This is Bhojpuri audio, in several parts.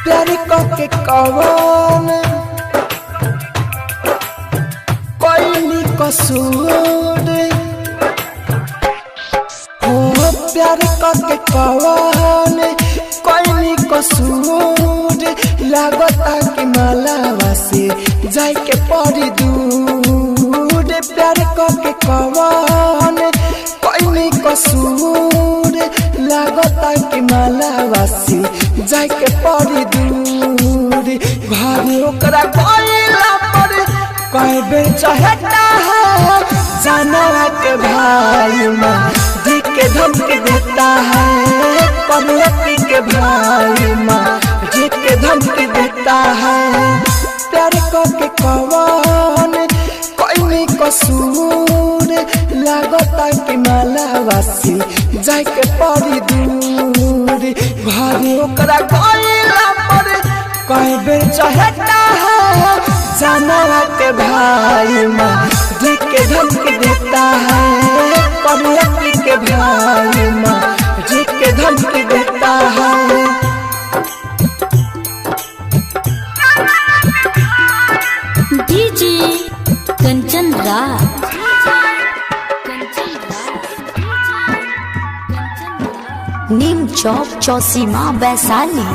प्यार के कवन कोई नी कसूर हो प्यार के कवन कोई नी कसूर लागता कि मालावा से जाए के पड़ी दूर प्यार के कवन कोई नी कसूर लागता कि मालावा से जाए के पड़ी दूर भारी ओकरा गइला पर कई बेर चहटा है जानवा के भाई माँ जी के धमकी देता है पलटी के भाई माँ जी के धमकी देता है प्यार के कवन कोई नहीं कसूर लागता कि मालावा से जाए के पड़ी दूर भारी ओकरा गइला पर कई बेर चहटा है जानवा के भाई माँ जी के धमकी देता है पलटी के भाई माँ जी के धमकी देता है डीजे कंचन राज नीम चौक चौसीमा वैशाली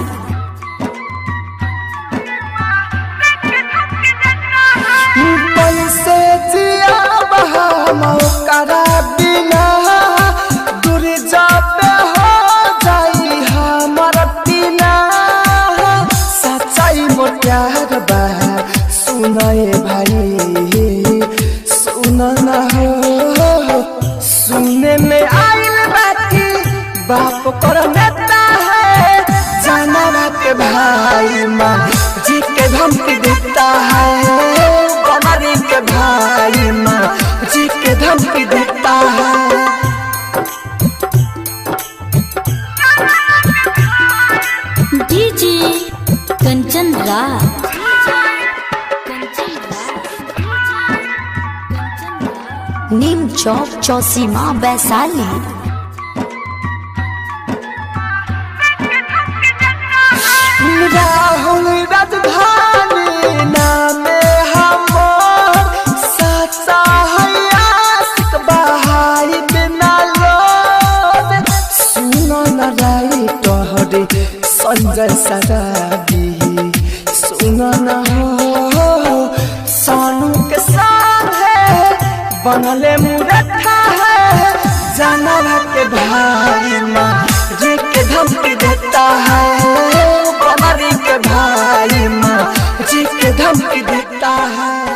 पैसे जिया बहा मौकरा बिना दूर जाबे हो जाई हमर पीना सच्चाई मोर प्यार बा सुनाए भाई सुना ना हो सुनने में आइल बाकी बाप कर नेता है जानवा के भाई माँ जी के धमकी देता है कमरी के भाई माँ जी के धमकी देता है डीजे कंचन राज नीम चौक चौसीमा वैशाली राहुल राजधानी नाम हमर सच्चा है आशिक बहाई बिना लोद सुनो न राई तोहरे संजय सराबी सुनो न हो सोनू के साथ है बनले मुरठा है जानवा के भाई माँ जी के धमकी देता है कमरी के भाई माँ जी के धमकी देता है।